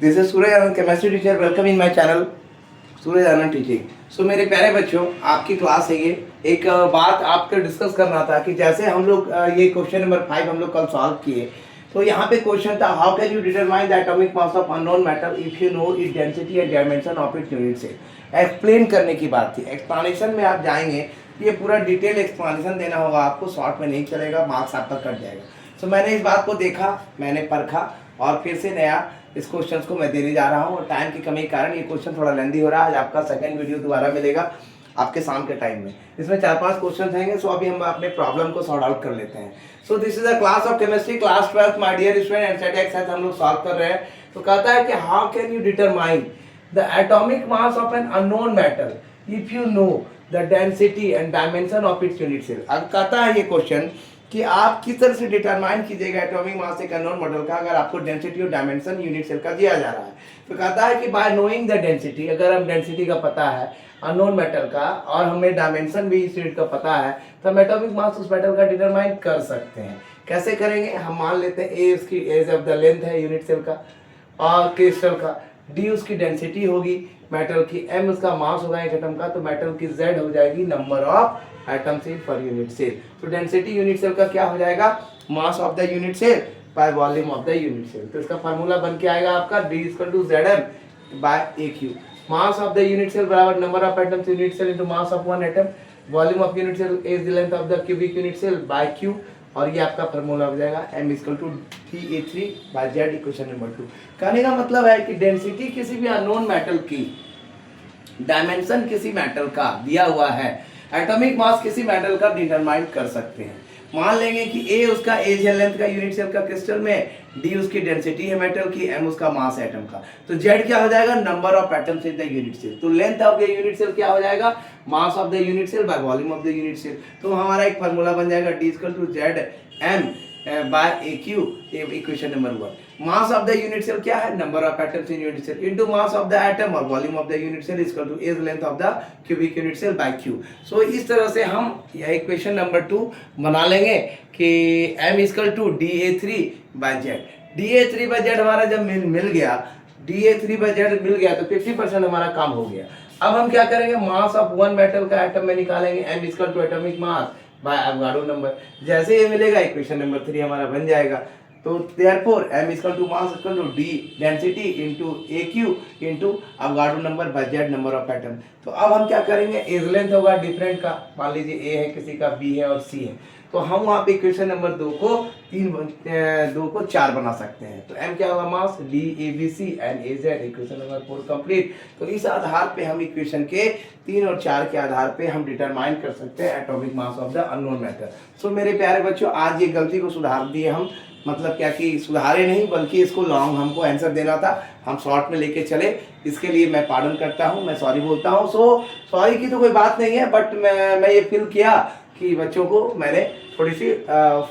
This is Suraj Anand chemistry teacher. Welcome in my channel Suraj Anand teaching. So मेरे प्यारे बच्चों, आपकी क्लास है ये। एक बात आपको डिस्कस करना था कि जैसे हम लोग ये क्वेश्चन नंबर 5 हम लोग कल सॉल्व किए, तो यहाँ पे क्वेश्चन था how can you determine the atomic mass of unknown metal if you no it density and dimension of it unit से। एक्सप्लेन करने की बात थी। एक्सप्लेनेशन में आप जाएंगे, ये पूरा डिटेल एक्सप्लेनेशन देना होगा आपको, शॉर्ट में नहीं चलेगा, मार्क्स आपका कट जाएगा। सो मैंने इस बात को देखा, मैंने परखा और फिर से नया इस क्वेश्चन को मैं देने जा रहा हूँ। और टाइम की कमी के कारण ये क्वेश्चन थोड़ा लेंदी हो रहा है। आज आपका सेकंड वीडियो दोबारा मिलेगा आपके शाम के टाइम में। इसमें 4-5 क्वेश्चन रहेंगे। सो अभी हम अपने प्रॉब्लम को सॉर्ट आउट कर लेते हैं। So this is a class of chemistry, class 12 my dear student. NCERT exercise हम लोग सॉल्व कर रहे हैं। तो कहता है कि how can you determine the atomic mass of an unknown metal if you know the density and dimension of its unit cell. अब कहता है ये क्वेश्चन कि आप किस तरह से डिटरमाइन कीजिएगा एटॉमिक मास एक अननोन मॉडल का, अगर आपको डेंसिटी और डायमेंशन यूनिट सेल का दिया जा रहा है। तो कहता है कि बाय नोइंग द डेंसिटी, अगर हम डेंसिटी का पता है अननोन मेटल का और हमें डायमेंशन भी इस यूनिट का पता है, तो हम एटॉमिक मास उस मेटल का डिटरमाइन कर सकते हैं। कैसे करेंगे? हम मान लेते हैं ए उसकी एज ऑफ द लेंथ है यूनिट सेल का, और क्रिस्टल का डी उसकी डेंसिटी होगी मेटल की, एम उसका मास होगा एक एटम का, तो मेटल की जेड हो जाएगी number of atom cell per unit cell. तो डेंसिटी यूनिट सेल का क्या हो जाएगा? Mass of the unit cell by volume of the unit cell. तो इसका फार्मूला बन के आएगा आपका D = Zm by AQ। Mass of the unit cell बराबर number of atoms unit cell into mass of one atom, volume of unit cell is the length of the cubic unit cell by Q। और ये आपका formula हो जाएगा M = DA3 by Z, equation number 2। कहने का मतलब है कि डेंसिटी किसी भी अननोन मेटल की, डायमेंशन किसी मेटल का दिया हुआ है, एटॉमिक मास किसी मेटल का डिटरमाइन कर सकते हैं। मान लेंगे कि A उसका एज है लेंथ का यूनिट सेल का क्रिस्टल में, D उसकी डेंसिटी है मेटल की, M उसका मास है एटम का। तो Z क्या हो जाएगा? Number of atoms in the unit cell. तो length of the unit cell क्या हो जाएगा? Mass of the unit cell by volume of the unit cell. तो हमारा एक फार्मूला बन जाएगा D = Zm by AQ, equation number 1। Mass of the unit cell क्या है? Number of atoms in unit cell into mass of the atom और volume of the unit cell is equal to edge length of the cubic unit cell by Q। So इस तरह से हम यह equation number 2 बना लेंगे कि M = DA3 by Z। DA3 by Z हमारा जब मिल गया, DA3 बाय Z मिल गया, तो 50% हमारा काम हो गया। अब हम क्या करेंगे? मास ऑफ वन मेटल का एटम में निकालेंगे, M = atomic mass by Avogadro number. जैसे ये मिलेगा, इक्वेशन नंबर 3 हमारा बन जाएगा। तो therefore M = mass = D density into AQ into Avogadro number by Z number of atom. तो अब हम क्या करेंगे? एज लेंथ होगा डिफरेंट का, मान लीजिए A है, किसी का B है और C है, तो हम वहाँ पे इक्वेशन नंबर 2 को 4 बना सकते हैं। तो M क्या होगा? मास D ABC and AZ, equation number 4 complete. तो इस आधार पे हम इक्वेशन के 3 और 4 के आधार पे हम डिटरमाइन कर सकते हैं atomic mass of the unknown metal. So मेरे प्यारे बच्चों, आज ये गलती को सुधार दिए हम, मतलब क्या कि सुधारे नहीं बल्कि इसको लॉन्ग हमको आंसर देना था, हम शॉर्ट में लेके चले। इसके लिए मैं पार्डन करता हूँ, मैं सॉरी बोलता हूँ। सो सॉरी की तो कोई बात नहीं है, बट मैं ये फील किया कि बच्चों को मैंने थोड़ी सी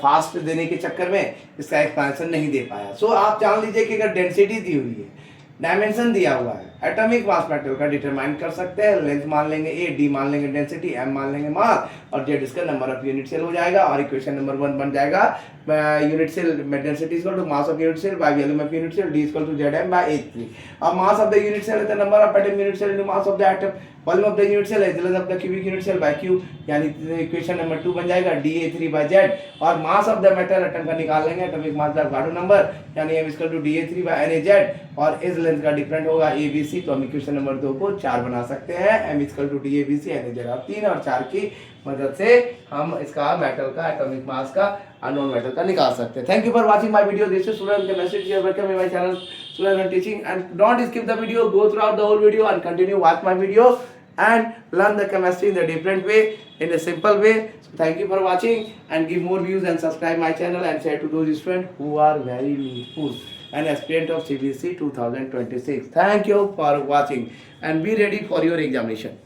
फास्ट देने के चक्कर में इसका एक्सप्लेनेशन नहीं दे पाया। सो आप जान लीजिए कि अगर डेंसिटी दी हुई है, डायमेंशन दिया हुआ है, एटॉमिक मास मेटल का डिटरमाइन कर सकते हैं। लेंथ मान लेंगे A, D मान लेंगे डेंसिटी, M मान लेंगे मास, और Z इसका नंबर ऑफ यूनिट सेल हो जाएगा। और इक्वेशन नंबर 1 बन जाएगा unit cell density equal to mass of unit cell by volume of unit cell, D = Zm by A3। अब mass of the unit cell है number of atom unit cell into mass of the atom, volume of the unit cell is length of the cubic unit cell by Q, यानी equation number 2 बन जाएगा DA3 by Z। और mass of the metal atom का निकाल लेंगे, atomic mass by Avogadro number, यानी M = DA3 bye NaZ, और इस लेंथ का डिफरेंट होगा ABC। तो हम इक्वेशन नंबर 2 को 4 बना सकते हैं, M = DABC NaZ। और 3 और 4 की मदद से हम इसका मेटल का, एटॉमिक मास का, अननोन मेटल का निकाल सकते हैं। Thank you for watching my video. This is Suraj chemistry teacher. Welcome in my channel Suraj Anand teaching, and don't skip the video, go throughout the whole video and continue watch my video and learn the chemistry in a different way, in a simple way. So thank you for watching, and give more views and subscribe my channel and share to those students who are very needful and aspirant of CBSE 2026. Thank you for watching and be ready for your examination.